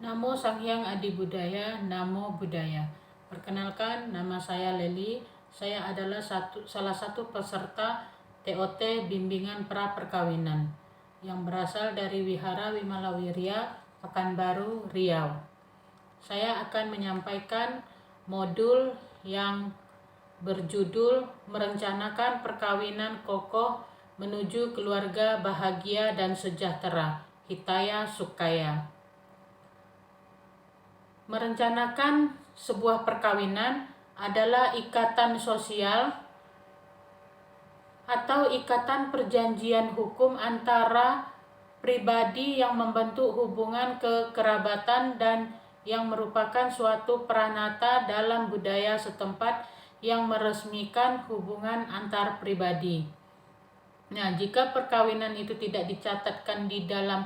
Namo Sang Hyang Adi Budaya, Namo Buddhaya. Perkenalkan, nama saya Leli. Saya adalah salah satu peserta TOT Bimbingan Pra Perkawinan yang berasal dari Wihara Wimalawirya, Pekanbaru, Riau. Saya akan menyampaikan modul yang berjudul Merencanakan Perkawinan Kokoh Menuju Keluarga Bahagia dan Sejahtera, Hitaya Sukhaya. Merencanakan sebuah perkawinan adalah ikatan sosial atau ikatan perjanjian hukum antara pribadi yang membentuk hubungan kekerabatan dan yang merupakan suatu pranata dalam budaya setempat yang meresmikan hubungan antar pribadi. Nah, jika perkawinan itu tidak dicatatkan di dalam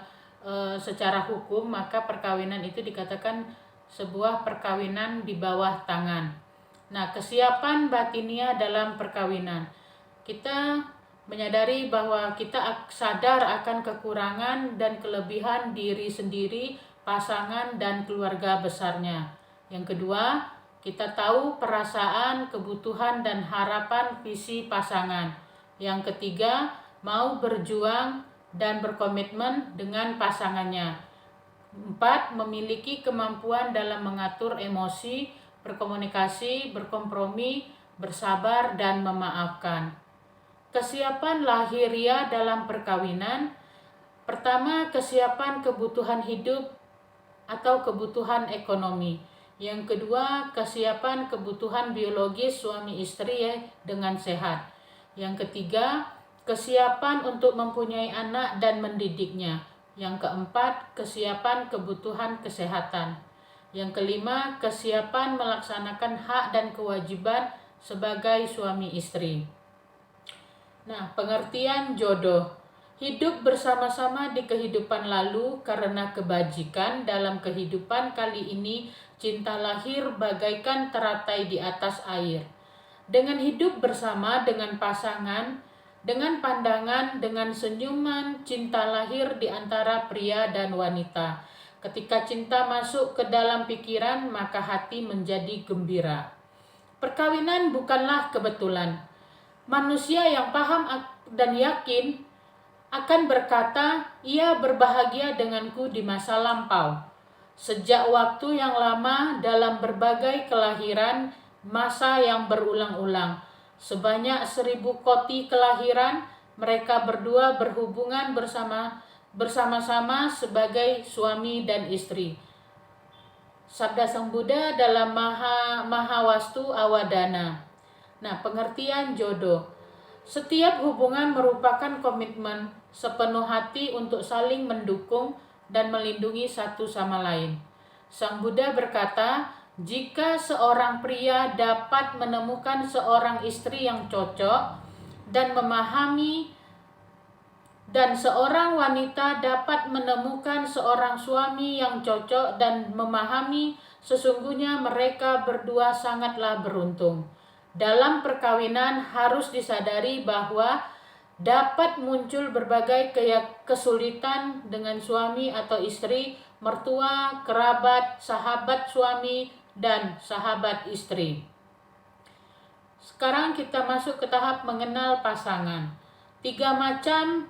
secara hukum, maka perkawinan itu dikatakan sebuah perkawinan di bawah tangan. Nah, kesiapan batinia dalam perkawinan. Kita menyadari bahwa kita sadar akan kekurangan dan kelebihan diri sendiri, pasangan, dan keluarga besarnya. Yang kedua, kita tahu perasaan, kebutuhan, dan harapan visi pasangan. Yang ketiga, mau berjuang dan berkomitmen dengan pasangannya. 4. Memiliki kemampuan dalam mengatur emosi, berkomunikasi, berkompromi, bersabar, dan memaafkan. Kesiapan lahiriah dalam perkawinan. Pertama, kesiapan kebutuhan hidup atau kebutuhan ekonomi. Yang kedua, kesiapan kebutuhan biologis suami istri dengan sehat. Yang ketiga, kesiapan untuk mempunyai anak dan mendidiknya. Yang keempat, kesiapan kebutuhan kesehatan. Yang kelima, kesiapan melaksanakan hak dan kewajiban sebagai suami istri. Nah, pengertian jodoh. Hidup bersama-sama di kehidupan lalu karena kebajikan dalam kehidupan kali ini, cinta lahir bagaikan teratai di atas air. Dengan hidup bersama dengan pasangan, dengan pandangan, dengan senyuman, cinta lahir di antara pria dan wanita. Ketika cinta masuk ke dalam pikiran, maka hati menjadi gembira. Perkawinan bukanlah kebetulan. Manusia yang paham dan yakin akan berkata, ia berbahagia denganku di masa lampau. Sejak waktu yang lama dalam berbagai kelahiran, masa yang berulang-ulang. Sebanyak 1000 koti kelahiran, mereka berdua berhubungan bersama-sama sebagai suami dan istri. Sabda Sang Buddha dalam Mahawastu Awadana. Nah, pengertian jodoh. Setiap hubungan merupakan komitmen sepenuh hati untuk saling mendukung dan melindungi satu sama lain. Sang Buddha berkata, jika seorang pria dapat menemukan seorang istri yang cocok dan memahami, dan seorang wanita dapat menemukan seorang suami yang cocok dan memahami, sesungguhnya mereka berdua sangatlah beruntung. Dalam perkawinan harus disadari bahwa dapat muncul berbagai kesulitan dengan suami atau istri, mertua, kerabat, sahabat suami, dan sahabat istri. Sekarang kita masuk ke tahap mengenal pasangan. 3 macam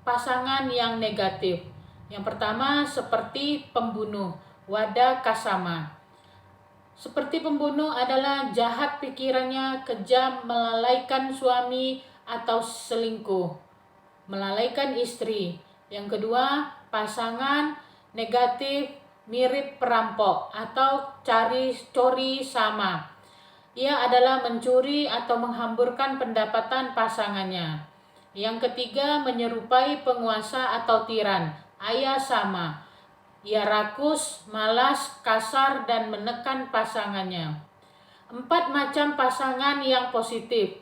pasangan yang negatif. Yang pertama, seperti pembunuh, wada kasama. Seperti pembunuh adalah jahat pikirannya, kejam, melalaikan suami atau selingkuh, melalaikan istri. Yang kedua, pasangan negatif mirip perampok atau curi sama. Ia adalah mencuri atau menghamburkan pendapatan pasangannya. Yang ketiga, menyerupai penguasa atau tiran, ayah sama. Ia rakus, malas, kasar, dan menekan pasangannya. 4 macam pasangan yang positif.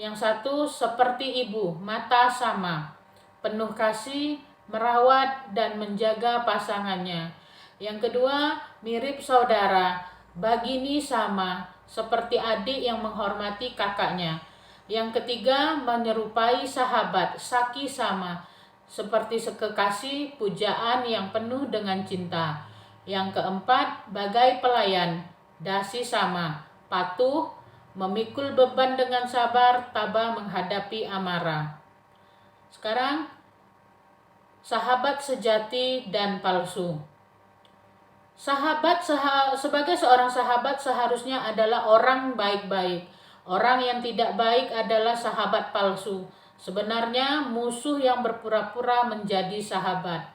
Yang satu, seperti ibu, mata sama, penuh kasih, merawat, dan menjaga pasangannya. Yang kedua, mirip saudara, bagini sama, seperti adik yang menghormati kakaknya. Yang ketiga, menyerupai sahabat, saki sama, seperti sekekasih, pujaan yang penuh dengan cinta. Yang keempat, bagai pelayan, dasi sama, patuh, memikul beban dengan sabar, tabah menghadapi amarah. Sekarang, sahabat sejati dan palsu. Sebagai seorang sahabat seharusnya adalah orang baik-baik. Orang yang tidak baik adalah sahabat palsu. Sebenarnya musuh yang berpura-pura menjadi sahabat.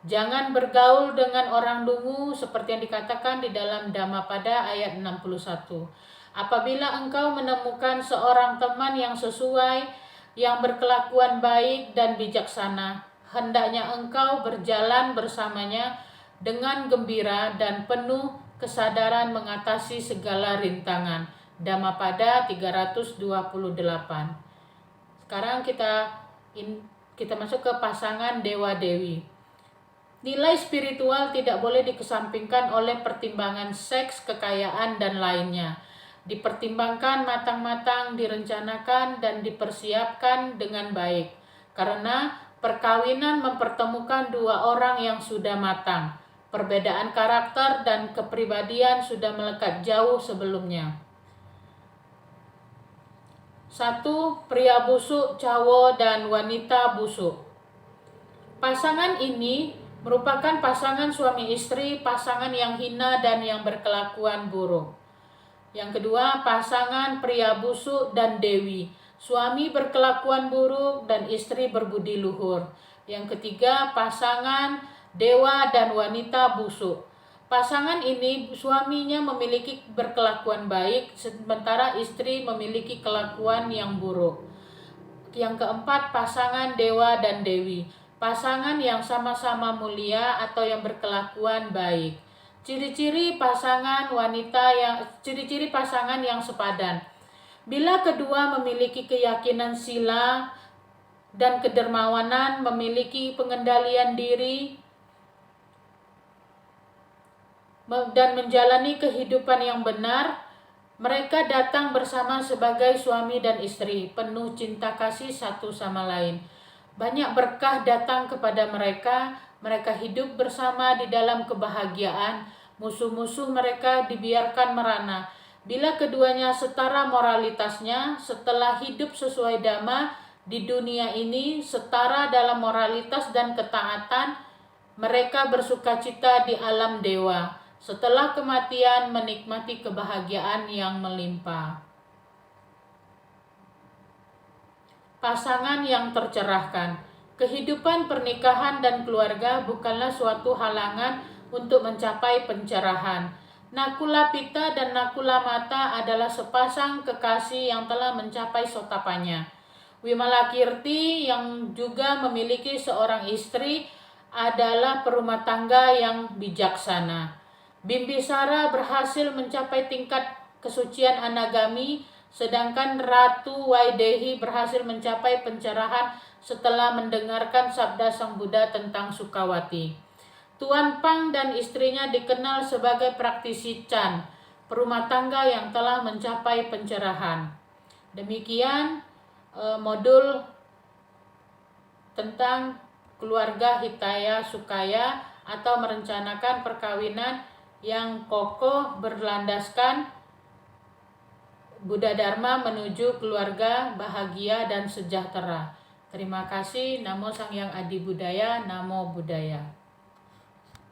Jangan bergaul dengan orang dungu seperti yang dikatakan di dalam Dhammapada ayat 61. Apabila engkau menemukan seorang teman yang sesuai, yang berkelakuan baik dan bijaksana, hendaknya engkau berjalan bersamanya dengan gembira dan penuh kesadaran mengatasi segala rintangan. Dhammapada 328. Sekarang kita masuk ke pasangan dewa-dewi. Nilai spiritual tidak boleh dikesampingkan oleh pertimbangan seks, kekayaan, dan lainnya. Dipertimbangkan matang-matang, direncanakan, dan dipersiapkan dengan baik. Karena perkawinan mempertemukan dua orang yang sudah matang. Perbedaan karakter dan kepribadian sudah melekat jauh sebelumnya. 1. Pria busuk, cowok, dan wanita busuk. Pasangan ini merupakan pasangan suami istri, pasangan yang hina dan yang berkelakuan buruk. Yang kedua, pasangan pria busuk dan dewi. Suami berkelakuan buruk dan istri berbudi luhur. Yang ketiga, pasangan dewa dan wanita busuk. Pasangan ini suaminya memiliki berkelakuan baik, sementara istri memiliki kelakuan yang buruk. Yang keempat, pasangan dewa dan dewi. Pasangan yang sama-sama mulia atau yang berkelakuan baik. Ciri-ciri pasangan yang sepadan. Bila kedua memiliki keyakinan sila dan kedermawanan, memiliki pengendalian diri, dan menjalani kehidupan yang benar, mereka datang bersama sebagai suami dan istri, penuh cinta kasih satu sama lain. Banyak berkah datang kepada mereka, mereka hidup bersama di dalam kebahagiaan, musuh-musuh mereka dibiarkan merana. Bila keduanya setara moralitasnya, setelah hidup sesuai dhamma di dunia ini, setara dalam moralitas dan ketaatan, mereka bersukacita di alam dewa. Setelah kematian menikmati kebahagiaan yang melimpah. Pasangan yang tercerahkan. Kehidupan pernikahan dan keluarga bukanlah suatu halangan untuk mencapai pencerahan. Nakula Pita dan Nakula Mata adalah sepasang kekasih yang telah mencapai sotapannya. Wimalakirti yang juga memiliki seorang istri adalah perumah tangga yang bijaksana. Bimbisara berhasil mencapai tingkat kesucian anagami, sedangkan Ratu Waidehi berhasil mencapai pencerahan setelah mendengarkan sabda Sang Buddha tentang Sukawati. Tuan Pang dan istrinya dikenal sebagai praktisi Chan, perumah tangga yang telah mencapai pencerahan. Demikian modul tentang keluarga Hitaya Sukaya atau merencanakan perkawinan yang kokoh berlandaskan Buddha Dharma menuju keluarga bahagia dan sejahtera. Terima kasih. Namo Sang Hyang Adi Budaya. Namo Buddhaya.